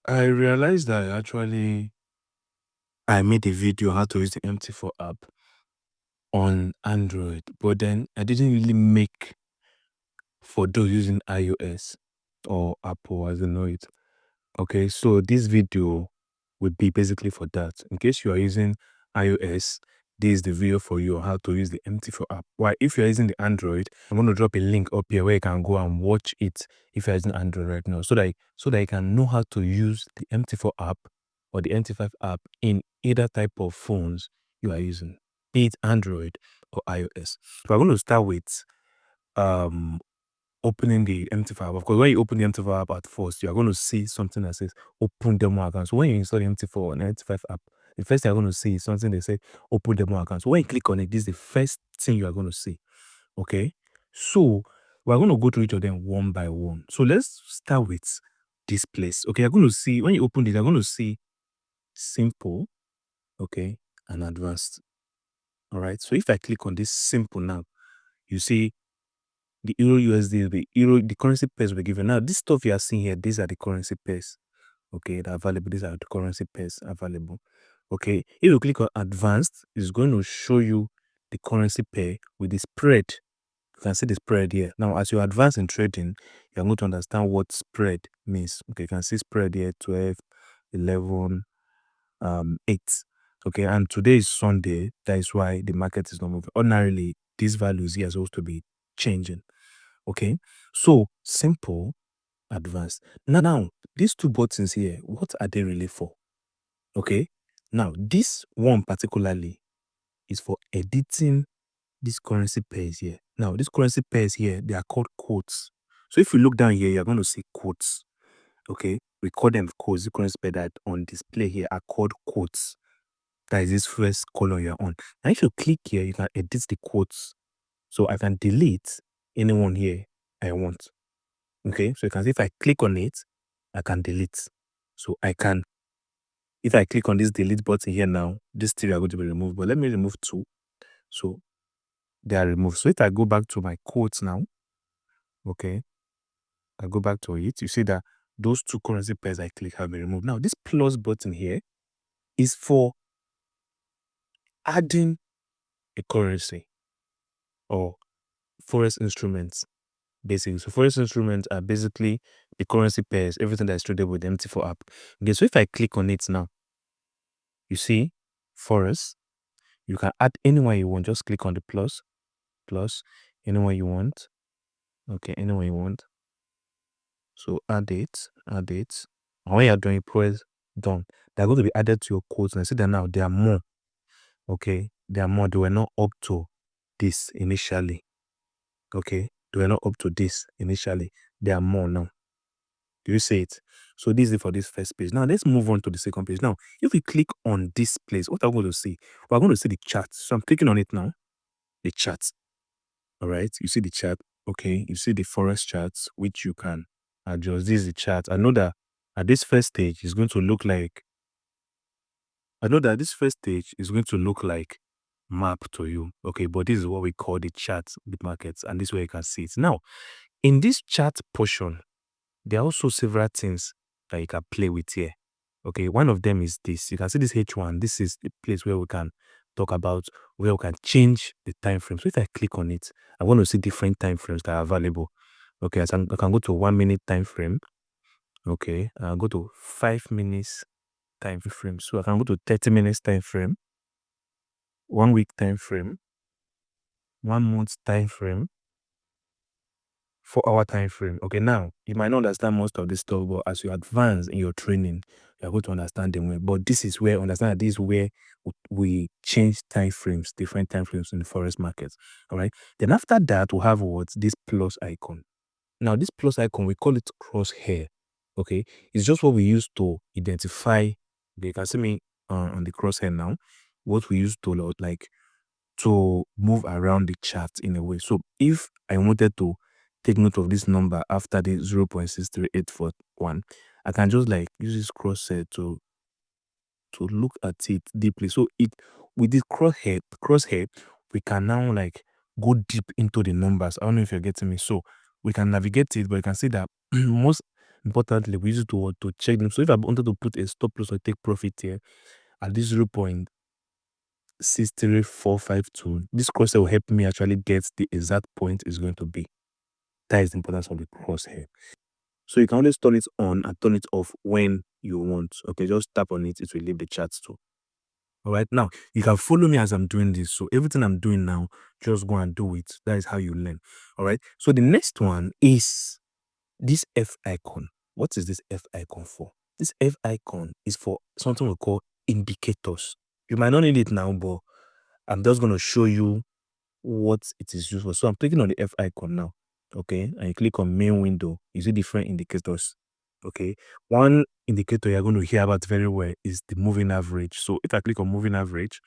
I realized that I made a video how to use the Mt4 app on Android, but then I didn't really make for those using iOS or Apple as they know it. Okay, so this video would be basically for that. In case you are using iOS, this is the video for you on how to use the Mt4 app. While if you're using the Android, I'm going to drop a link up here where you can go and watch it if you're using Android right now, so that you can know how to use the Mt4 app or the Mt5 app in either type of phones you are using, be it Android or iOS. So we're going to start with um opening the Mt5 app. Of course, when you open the Mt5 app at first, you are going to see something that says open demo account. So when you install the Mt4 and Mt5 app, the first thing you're going to see is something they say open demo account. So when you click on it, this is the first thing you are going to see. Okay. So we're going to go through each of them one by one. So let's start with this place. Okay, you're going to see when you open it, you're going to see simple, okay, and advanced. All right. So if I click on this simple now, you see the Euro USD, the currency pairs we're given. Now, this stuff you are seeing here, these are the currency pairs. Okay, that are available. These are the currency pairs available. Okay, if you click on advanced, it's going to show you the currency pair with the spread. You can see the spread here. Now, as you advance in trading, you're going to understand what spread means. Okay, you can see spread here 12, 11, 8. Okay, and today is Sunday. That is why the market is not moving. Ordinarily, these values here are supposed to be changing. Okay, so simple, advanced. Now, these two buttons here, what are they really for? Okay, now this one particularly is for editing these currency pairs here. Now, these currency pairs here, they are called quotes. So if you look down here, you're going to see quotes. Okay, we call them quotes. The currency pair that on display here are called quotes. That is this first column you're on. Now, if you click here, you can edit the quotes. So I can delete anyone here I want. Okay, so you can see if I click on it, I can delete. So I can, if I click on this delete button here now, these three are going to be removed, but let me remove 2. So they are removed. So if I go back to my quotes now, okay, I go back to it, you see that those 2 currency pairs I click have been removed. Now, this plus button here is for adding a currency or forex instruments. Basically, so forex instruments are basically the currency pairs, everything that is tradable with the Mt4 app. Okay, so if I click on it now, you see forex. You can add anyone you want. Just click on the plus, anyone you want. Okay, anyone you want. So add it. And when you're doing press done, they're going to be added to your quotes. And I see that now there are more. Okay, there are more. They were not up to this initially. Okay, they were not up to this initially. There are more now. Do you see it? So this is for this first page. Now let's move on to the second page. Now, if we click on this place, what are we going to see? We're going to see the chart. So I'm clicking on it now. The chart. All right, you see the chart. Okay, you see the forest charts, which you can adjust. This is the chart. I know that at this first stage is going to look like, map to you. Okay, but this is what we call the chart bit markets, and this is where you can see it. Now, in this chart portion, there are also several things that you can play with here. Okay, one of them is this. You can see this H1. This is the place where we can talk about where we can change the time frame. So if I click on it, I want to see different time frames that are available. Okay, I can go to 1 minute time frame. Okay, I'll go to 5 minutes time frame. So I can go to 30 minutes time frame, 1 week time frame, 1 month time frame, 4-hour time frame. Okay, now you might not understand most of this stuff, but as you advance in your training, you're going to understand them well. But this is where this is where we change time frames, different time frames in the forex market. All right. Then after that, we'll have what this plus icon. Now, this plus icon, we call it crosshair. Okay, it's just what we use to identify. You can see me on the crosshair now. What we use to like to move around the chart in a way. So if I wanted to take note of this number after the 0.63841, I can just like use this crosshair to look at it deeply. So with this crosshair, we can now like go deep into the numbers. I don't know if you're getting me. So we can navigate it, but you can see that importantly, we use it to check them. So if I wanted to put a stop loss or take profit here at this 0.63452, this crosshair will help me actually get the exact point it's going to be. That is the importance of the crosshair. So you can always turn it on and turn it off when you want. Okay, just tap on it, it will leave the chat too. All right, now you can follow me as I'm doing this. So everything I'm doing now, just go and do it. That is how you learn. All right, so the next one is this F icon. What is this F icon for? This F icon is for something we call indicators. You might not need it now, but I'm just going to show you what it is used for. So I'm clicking on the F icon now. Okay, and you click on main window. You see different indicators. Okay, one indicator you're going to hear about very well is the moving average. So if I click on moving average,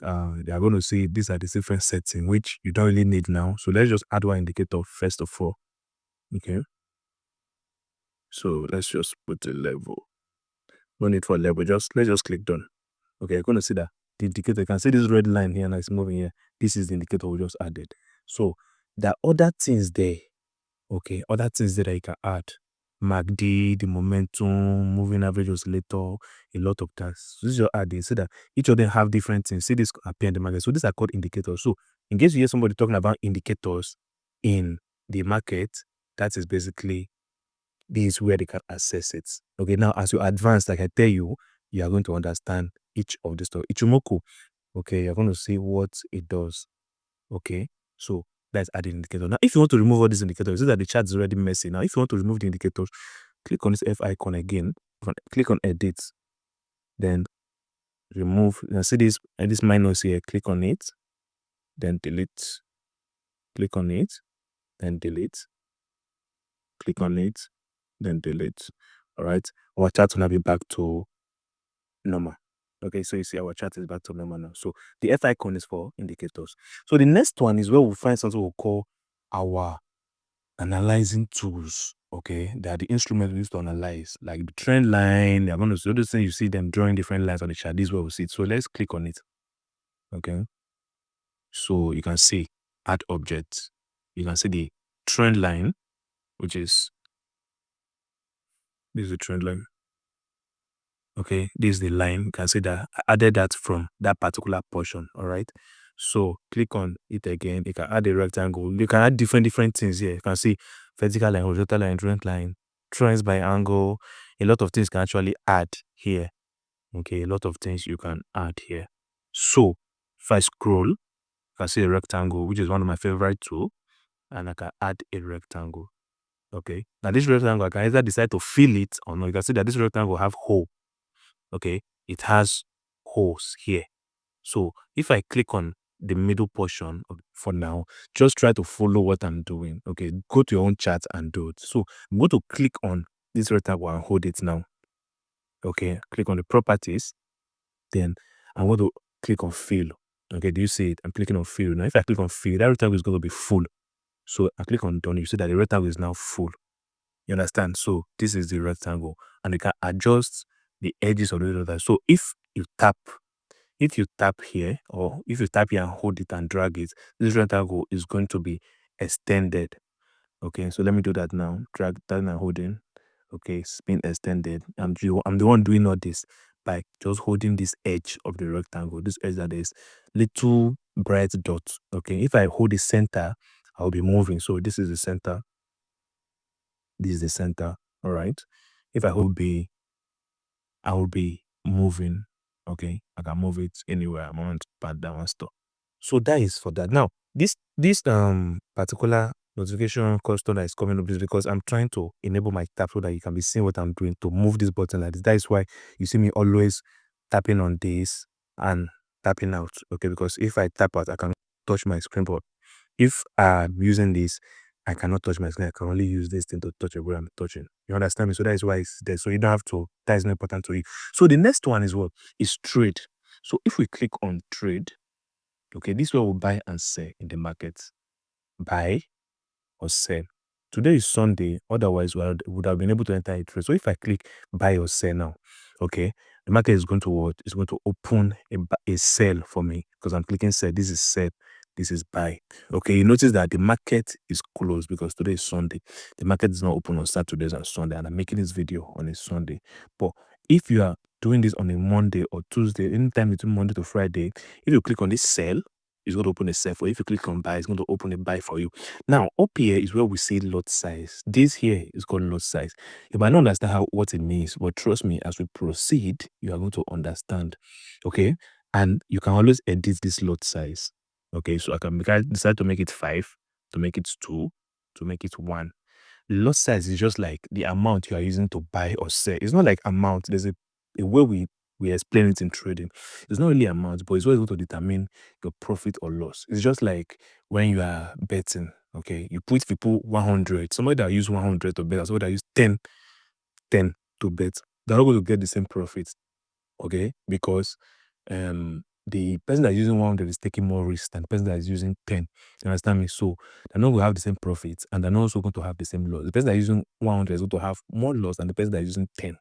they are going to see these are the different settings which you don't really need now. So let's just add one indicator first of all. Okay, so let's just put a level. No need for a level. Let's just click done. Okay, you're going to see that the indicator. You can see this red line here and it's moving here. This is the indicator we just added. So there are other things there. Okay, other things there that you can add. MACD, the momentum, moving average oscillator, a lot of that. So this is your add. See that each of them have different things. See this appear in the market. So these are called indicators. So in case you hear somebody talking about indicators in the market, that is basically this is where they can access it. Okay, now as you advance, like I tell you, you are going to understand each of the stuff. Ichimoku, okay, you're going to see what it does. Okay, so that's adding indicator. Now, if you want to remove all these indicators, you see that the chart is already messy. Now, if you want to remove the indicators, click on this F icon again, click on edit, then remove. Now, see this minus here, click on it, then delete, click on it, then delete, click on it, then delete. All right, our chart will now be back to normal. Okay, so you see our chart is back to normal now. So the F icon is for indicators. So the next one is where we'll find something we'll call our analyzing tools. Okay, they are the instruments we use to analyze, like the trend line. They're going to see those things you see them drawing different lines on the chart. This is where we see it. So let's click on it. Okay, so you can see add objects. You can see the trend line, which is this is the trend line. Okay, this is the line. You can see that I added that from that particular portion. All right, so click on it again. You can add a rectangle. You can add different things here. You can see vertical line, horizontal line, trend line, trends by angle. A lot of things can actually add here. Okay, a lot of things you can add here. So if I scroll, you can see a rectangle, which is one of my favorite tools, and I can add a rectangle. Okay, now this rectangle, I can either decide to fill it or not. You can see that this rectangle have hole. Okay, it has holes here. So if I click on the middle portion for now, just try to follow what I'm doing. Okay, go to your own chart and do it. So I'm going to click on this rectangle and hold it now. Okay, click on the properties. Then I'm going to click on fill. Okay, do you see it? I'm clicking on fill. Now if I click on fill, that rectangle is going to be full. So I click on done. You see that the rectangle is now full. You understand? So this is the rectangle, and you can adjust the edges of the rectangle. So if you tap here, or if you tap here and hold it and drag it, this rectangle is going to be extended. Okay, so let me do that now. Drag that and holding. Okay, it's been extended. I'm the one doing all this by just holding this edge of the rectangle. This edge that is little bright dot. Okay, if I hold the center, I'll be moving. So this is the center. This is the center. All right. If I hold B, I will be moving. Okay, I can move it anywhere I want, but that one stop. So that is for that. Now, this particular notification custom that is coming up is because I'm trying to enable my tap so that you can be seeing what I'm doing to move this button like this. That is why you see me always tapping on this and tapping out. Okay, because if I tap out, I can touch my screen, but if I'm using this, I cannot touch my screen. I can only use this thing to touch where I'm touching. You understand me? So that is why it's there. So you don't have to, that is not important to you. So the next one is what? Is trade. So if we click on trade, okay, this is where we'll buy and sell in the market. Buy or sell. Today is Sunday, otherwise we would have been able to enter a trade. So if I click buy or sell now, okay, the market is going to what? It's going to open a sell for me because I'm clicking sell. This is sell. this is buy. Okay, you notice that the market is closed because today is Sunday. The market is not open on Saturdays and Sunday, and I'm making this video on a Sunday. But if you are doing this on a Monday or Tuesday, anytime between Monday to Friday, if you click on this sell, it's going to open a sell for you. If you click on buy, it's going to open a buy for you. Now, up here is where we see lot size. This here is called lot size. You might not understand what it means, but trust me, as we proceed, you are going to understand. Okay, and you can always edit this lot size. Okay, so I decide to make it 5, to make it 2, to make it 1. Lot size is just like the amount you are using to buy or sell. It's not like amount. There's a way we explain it in trading. It's not really amount, but it's always going to determine your profit or loss. It's just like when you are betting. Okay, you put people 100. Somebody that use 100 to bet, or somebody that use 10 to bet, they're not going to get the same profit. Okay, because the person that is using 100 is taking more risk than the person that is using 10. You understand me? So they're not going to have the same profits, and they're not also going to have the same loss. The person that is using 100 is going to have more loss than the person that is using 10.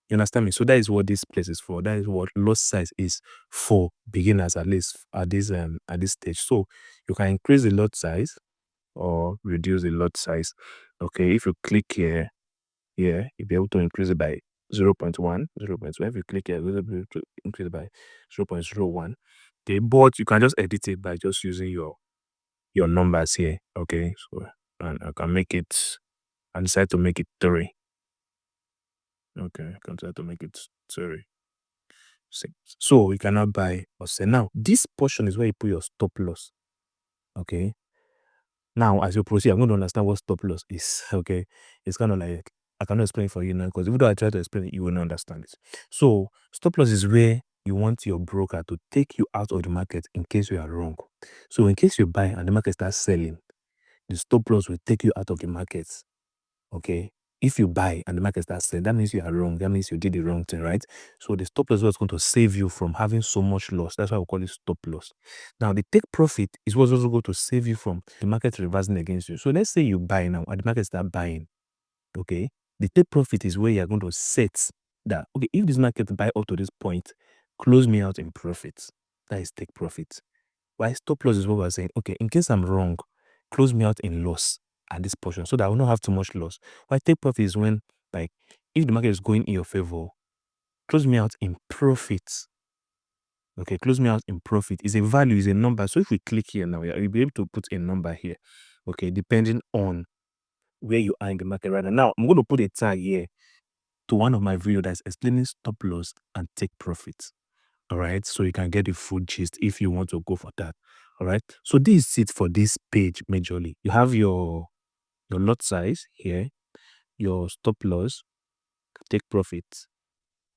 You understand me? So that is what this place is for. That is what loss size is for beginners, at least at this stage. So you can increase the lot size or reduce the lot size. Okay, if you click here, you'll be able to increase it by 0.1, 0.2. If you click here, you'll be able to increase it by 0.01. Okay, but you can just edit it by just using your numbers here. Okay, so and I can make it, I decide to make it 3. Okay, I can decide to make it 3. 6. So you cannot buy or sell. Now, this portion is where you put your stop loss. Okay. Now, as you proceed, I'm going to understand what stop loss is. Okay. It's kind of like, I cannot explain it for you now because even though I try to explain it, you will not understand it. So, stop loss is where you want your broker to take you out of the market in case you are wrong. So, in case you buy and the market starts selling, the stop loss will take you out of the market. Okay. If you buy and the market starts selling, that means you are wrong. That means you did the wrong thing, right? So the stop loss is what's going to save you from having so much loss. That's why we call it stop loss. Now, the take profit is what's also going to save you from the market reversing against you. So let's say you buy now and the market start buying. Okay. The take profit is where you're going to set that, okay, if this market buy up to this point, close me out in profit. That is take profit. Why stop loss is what we're saying. Okay, in case I'm wrong, close me out in loss at this portion so that I will not have too much loss. Why take profit is when, like, if the market is going in your favor, close me out in profit. Okay, close me out in profit is a value, is a number. So if we click here now, you'll be able to put a number here. Okay, depending on where you are in the market right now. Now, I'm going to put a tag here to one of my videos that's explaining stop loss and take profit. All right, so you can get the full gist if you want to go for that. All right, so this is it for this page majorly. You have your lot size here, your stop loss, take profit.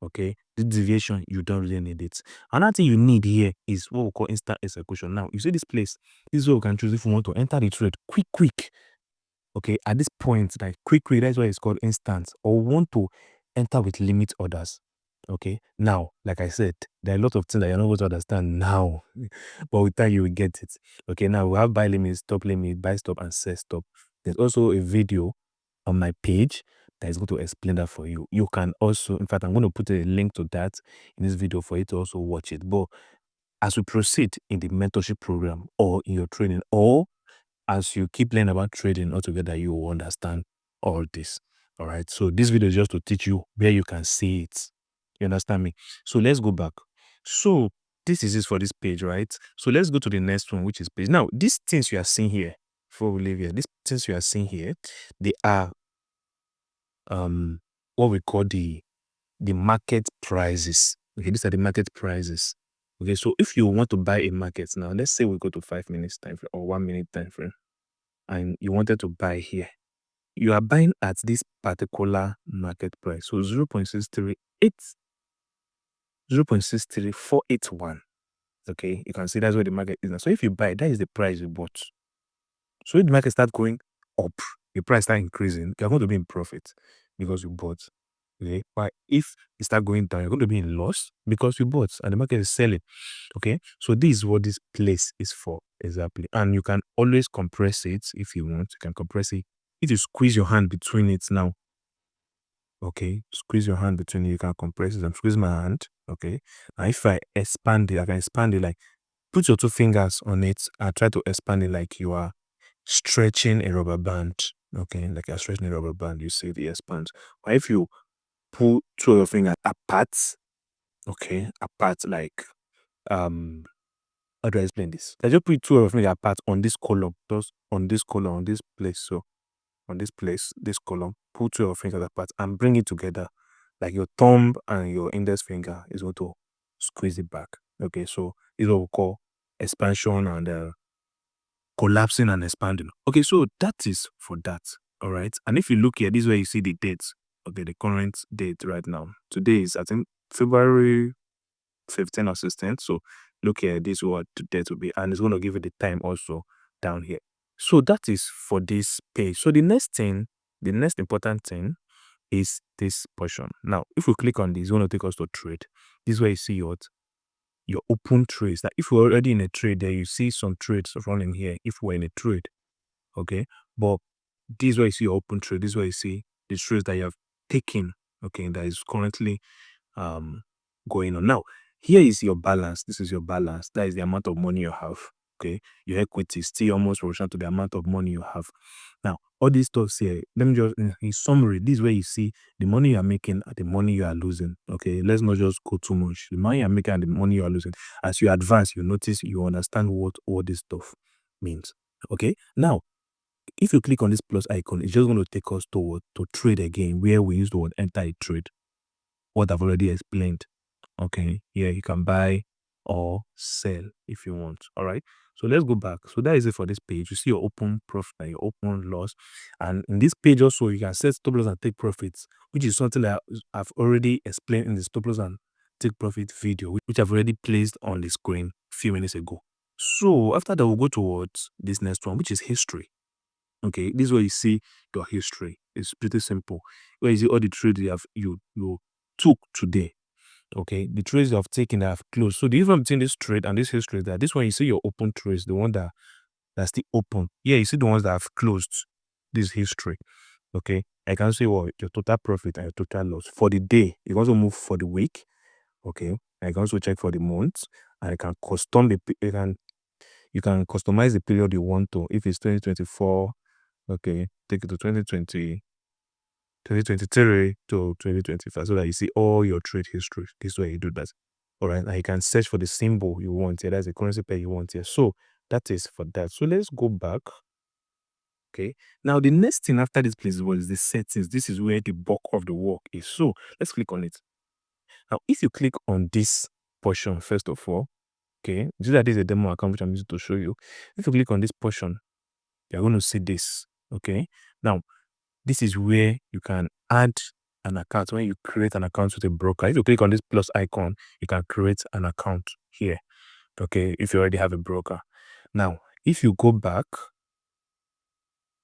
Okay, the deviation, you don't really need it. Another thing you need here is what we call instant execution. Now, you see this place, this is what we can choose if we want to enter the trade quick. Okay, at this point, like quick, that's why it's called instant, or we want to enter with limit orders. Okay, now, like I said, there are a lot of things that you're not going to understand now, but with time you will get it. Okay, now we have buy limit, buy stop, and sell stop. There's also a video on my page that is going to explain that for you. You can also, in fact, I'm going to put a link to that in this video for you to also watch it. But as we proceed in the mentorship program or in your training, or as you keep learning about trading altogether, you will understand all this. All right. So this video is just to teach you where you can see it. You understand me? So let's go back. So this is it for this page, right? So let's go to the next one, which is page. Now, these things you are seeing here, before we leave here, these things you are seeing here, they are what we call the market prices. Okay, these are the market prices. Okay, so if you want to buy a market now, let's say we go to 5 minutes time frame or 1 minute time frame, and you wanted to buy here, you are buying at this particular market price. So 0.63481. Okay, you can see that's where the market is now. So if you buy, that is the price you bought. So if the market start going up, the price start increasing, you're going to be in profit because you bought. Okay, but if it start going down, you're going to be in loss because you bought and the market is selling. Okay, so this is what this place is for exactly. And you can always compress it if you want. You can compress it. If you squeeze your hand between it now, okay, squeeze your hand between it, you can compress it. I'm squeezing my hand. Okay, and if I expand it, I can expand it like put your two fingers on it and try to expand it like you are stretching a rubber band. Okay, like you're stretching a rubber band, you see the expand. But if you pull two of your fingers apart, okay, apart like how do I explain this? I just put two of your fingers apart on this column, just on this column, on this place. So on this place, this column, pull two of your fingers apart and bring it together. Like your thumb and your index finger is going to squeeze it back. Okay, so this is what we call expansion and collapsing and expanding. Okay, so that is for that. All right. And if you look here, this is where you see the dates. Okay, the current date right now. Today is, I think, February 15 or 16. So look here, this is what the date will be. And it's going to give you the time also down here. So that is for this page. So the next thing, the next important thing is this portion. Now, if we click on this, it's going to take us to trade. This is where you see your open trades. That if you're already in a trade there, you see some trades running here if we're in a trade. Okay. But this is where you see your open trade. This is where you see the trades that you have taken. Okay, that is currently going on. Now, here is your balance. This is your balance. That is the amount of money you have. Okay, your equity is still almost proportional to the amount of money you have. Now, all these stuff here, let me just in summary, this is where you see the money you are making and the money you are losing. Okay, let's not just go too much. The money you are making and the money you are losing. As you advance, you notice, you understand what all this stuff means. Okay, now if you click on this plus icon, it's just going to take us to trade again, where we use the word enter a trade. What I've already explained. Okay, here you can buy or sell if you want. All right, so let's go back. So that is it for this page. You see your open profit and your open loss, and in this page also you can set stop loss and take profits, which is something that I've already explained in the stop loss and take profit video, which I've already placed on the screen a few minutes ago. So after that, we'll go towards this next one, which is history. Okay, this is where you see your history. It's pretty simple. Where you see all the trades you took today. Okay, the trades you have taken that have closed. So the difference between this trade and this history is that this one you see your open trades, the one that's still open. Yeah, you see the ones that have closed. This history. Okay, I can see what your total profit and your total loss for the day. You can also move for the week. Okay, I can also check for the month, and I can custom the you can customize the period you want to. If it's 2024, okay, take it to 2020. 2023 to 2025, so that you see all your trade history. This way you do that. All right, and you can search for the symbol you want here. That's the currency pair you want here. So that is for that. So let's go back. Okay, now the next thing after this place was the settings. This is where the bulk of the work is. So let's click on it. Now, if you click on this portion, first of all, okay, this is a demo account which I'm using to show you. If you click on this portion, you're going to see this. Okay, now this is where you can add an account. When you create an account with a broker, if you click on this plus icon, you can create an account here. Okay, if you already have a broker. Now, if you go back,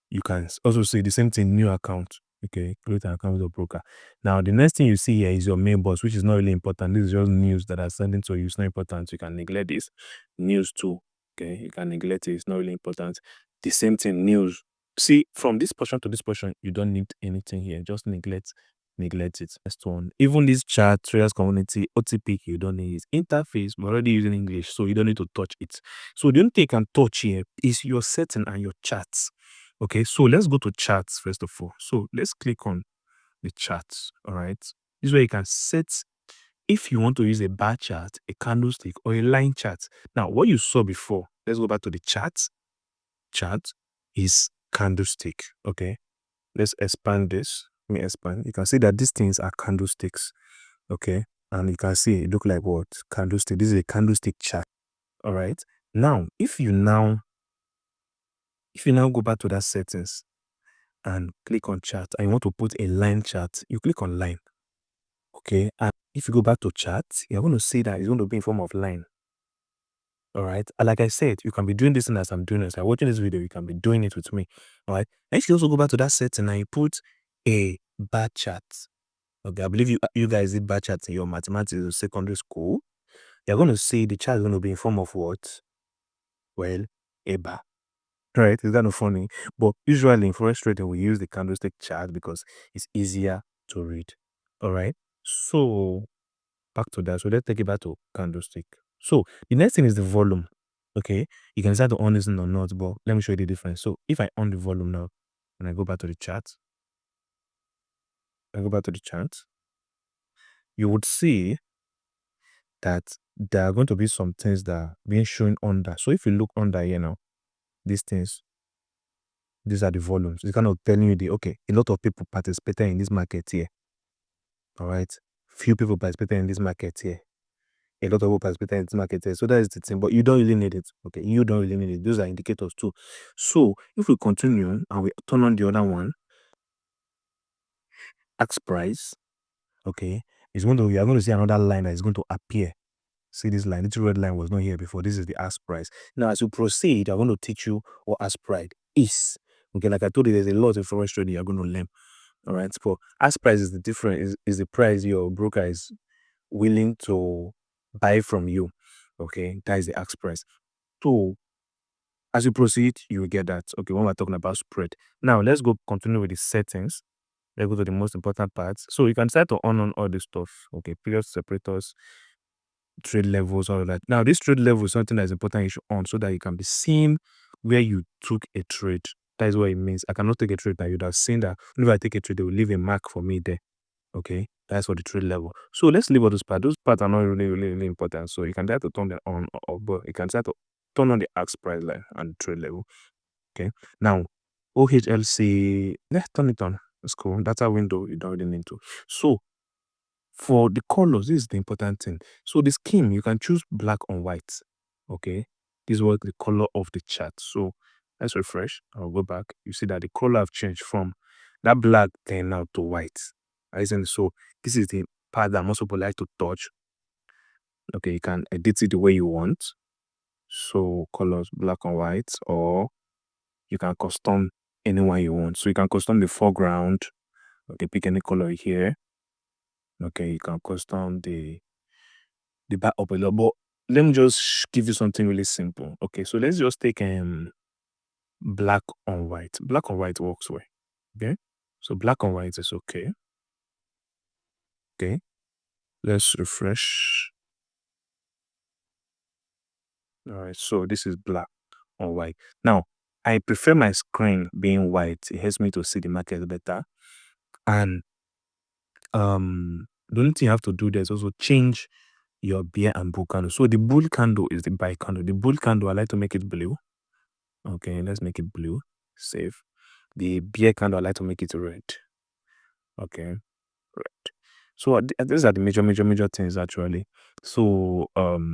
you can also see the same thing, new account. Okay, create an account with a broker. Now, the next thing you see here is your mailbox, which is not really important. This is just news that are sending to you. It's not important. You can neglect this. News too. Okay, you can neglect it. It's not really important. The same thing, news. See, from this portion to this portion, you don't need anything here. Just neglect it. Next one. Even this chat, traders community, OTP, you don't need it. Interface, we're already using English, so you don't need to touch it. So the only thing you can touch here is your setting and your charts. Okay, so let's go to charts first of all. So let's click on the charts. All right, this is where you can set if you want to use a bar chart, a candlestick, or a line chart. Now, what you saw before, let's go back to the chart. Chart is candlestick. Okay, let's expand this. Let me expand. You can see that these things are candlesticks. Okay, and you can see it look like what candlestick. This is a candlestick chart. All right. Now, if you now go back to that settings and click on chart and you want to put a line chart, you click on line. Okay, and if you go back to chart, you're going to see that it's going to be in form of line. All right, and like I said, you can be doing this, and as I'm doing this, I'm watching this video, you can be doing it with me. All right, and if you also go back to that setting and you put a bar chart. Okay, I believe you guys did bar charts in your mathematics in secondary school. You're going to see the chart is going to be in form of what? Well, a bar. Right? It's kind of funny, but usually in forex trading we use the candlestick chart because it's easier to read. All right, so back to that. So let's take it back to candlestick. So the next thing is the volume. Okay, you can decide to on this or not, but let me show you the difference. So if I on the volume now, and I go back to the chat, you would see that there are going to be some things that are being shown under. So if you look under here now, these things, these are the volumes. It's kind of telling you a lot of people participated in this market here. All right. Few people participated in this market here. A lot of people participated in this market here. So that is the thing. But you don't really need it. Okay. You don't really need it. Those are indicators too. So if we continue and we turn on the other one, ask price. Okay. You are going to see another line that is going to appear. See this line, this red line was not here before. This is the ask price. Now, as you proceed, I'm going to teach you what ask price is. Okay, like I told you, there's a lot of information you're going to learn. All right. So ask price is the difference, is the price your broker is willing to buy from you. Okay, that is the ask price. So as you proceed, you will get that. Okay, when we're talking about spread. Now let's go continue with the settings. Let's go to the most important parts. So you can start to on all this stuff. Okay, period separators, trade levels, all of that. Now, this trade level is something that is important you should on so that you can be seen where you took a trade. That is what it means. I cannot take a trade now. You'd have seen that whenever I take a trade, they will leave a mark for me there. Okay, that's for the trade level. So let's leave all those parts. Those parts are not really important. So you can try to turn them on or off, but you can try to turn on the ask price line and trade level. Okay, now OHLC, turn it on. That's cool. Data window, you don't really need to. So for the colors, this is the important thing. So the scheme, you can choose black on white. Okay, this is what the color of the chart. So let's refresh. I'll go back. You see that the color have changed from that black thing now to white. Isn't so? This is the part that most people like to touch. Okay, you can edit it the way you want. So colors black and white, or you can custom anyone you want. So you can custom the foreground. Okay, pick any color here. Okay, you can custom the back up a lot. But let me just give you something really simple. Okay, so let's just take black on white. Black on white works well. Okay, so black on white is okay. Okay, let's refresh. All right, so this is black on white. Now, I prefer my screen being white. It helps me to see the market better. And the only thing you have to do there is also change your bear and bull candle. So the bull candle is the buy candle. The bull candle, I like to make it blue. Okay, let's make it blue. Save. The bear candle, I like to make it red. Okay, red. So these are the major things actually. So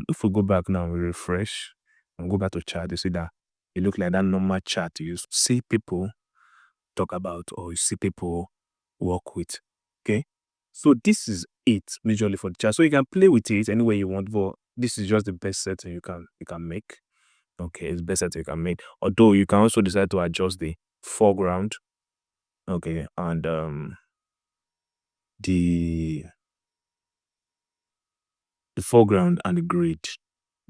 if we go back now, we refresh and go back to chart, you see that it look like that normal chart you see people talk about or you see people work with. Okay, so this is it majorly for the chart. So you can play with it any way you want, but this is just the best setting you can make. Okay, it's best setting you can make. Although you can also decide to adjust the foreground. Okay, and the foreground and the grid.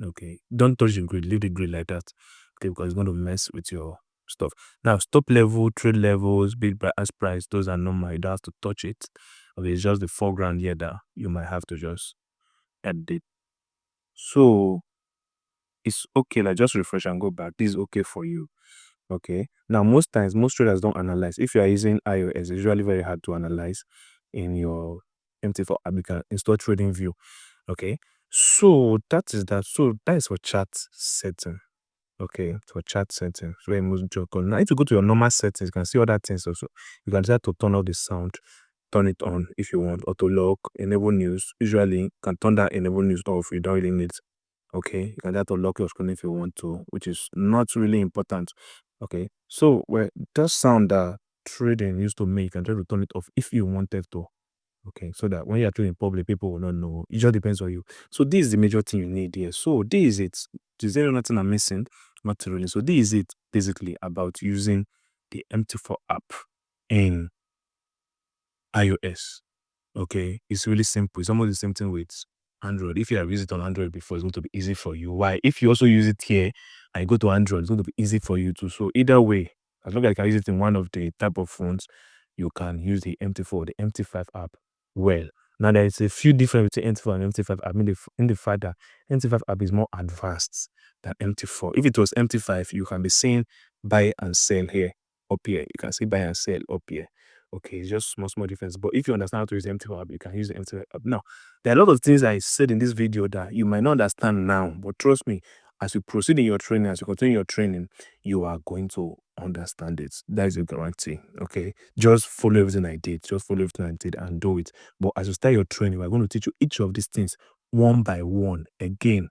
Okay, don't touch the grid, leave the grid like that. Okay, because it's going to mess with your stuff. Now, stop level, trade levels, bid ask price, those are normal. You don't have to touch it. Okay, it's just the foreground here that you might have to just edit. So it's okay, like just refresh and go back. This is okay for you. Okay, now most times most traders don't analyze. If you are using iOS, it's usually very hard to analyze in your Mt4 app. You can install trading view. Okay, so that is that. So that is for chat setting. Okay, for chat settings. Very most joke. Now if you go to your normal settings, you can see other things also. You can decide to turn off the sound, turn it on if you want, auto lock, enable news. Usually you can turn that enable news off. You don't really need. Okay, you can decide to lock your screen if you want to, which is not really important. Okay, so well, that sound that trading used to make, you can try to turn it off if you wanted to. Okay, so that when you're trading in public, people will not know. It just depends on you. So this is the major thing you need here. So this is it. Is there nothing I'm missing? Not really. So this is it basically about using the Mt4 app in iOS. Okay, it's really simple. It's almost the same thing with Android. If you have used it on Android before, it's going to be easy for you. Why? If you also use it here and you go to Android, it's going to be easy for you too. So either way, as long as you can use it in one of the type of phones, you can use the Mt4, the Mt5 app well. Now there is a few difference between MT4 and MT5 app. In the fact that MT5 app is more advanced than MT4. If it was MT5, you can be seeing buy and sell here, up here. You can see buy and sell up here. Okay, it's just small difference. But if you understand how to use the MT4 app, you can use the MT5 app. Now, there are a lot of things I said in this video that you might not understand now, but trust me, as you proceed in your training, as you continue your training, you are going to understand it. That is a guarantee. Okay, just follow everything I did. Just follow everything I did and do it. But as you start your training, we're going to teach you each of these things one by one again.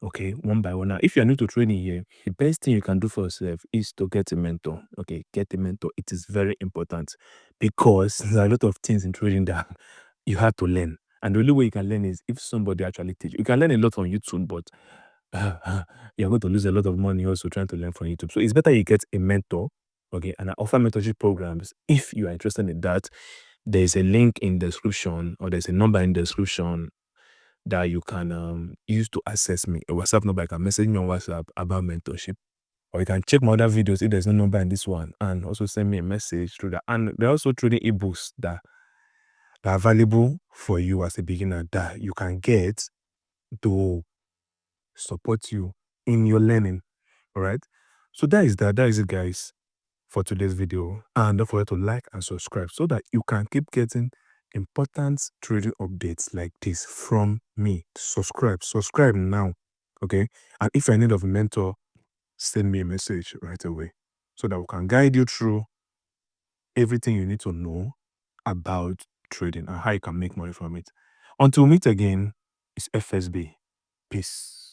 Okay, one by one. Now, if you're new to training here, the best thing you can do for yourself is to get a mentor. Okay, get a mentor. It is very important because there are a lot of things in trading that you have to learn. And the only way you can learn is if somebody actually teach you. You can learn a lot on YouTube, but you're going to lose a lot of money also trying to learn from YouTube. So it's better you get a mentor. Okay, and I offer mentorship programs. If you are interested in that, there's a link in the description or there's a number in the description that you can use to access me. A WhatsApp number, you can message me on WhatsApp about mentorship. Or you can check my other videos if there's no number in this one and also send me a message through that. And there are also trading ebooks that are available for you as a beginner that you can get to support you in your learning. All right. So that is that. That is it, guys, for today's video. And don't forget to like and subscribe so that you can keep getting important trading updates like this from me. Subscribe now. Okay. And if you're in need of a mentor, send me a message right away so that we can guide you through everything you need to know about trading and how you can make money from it. Until we meet again, it's FSB. Peace.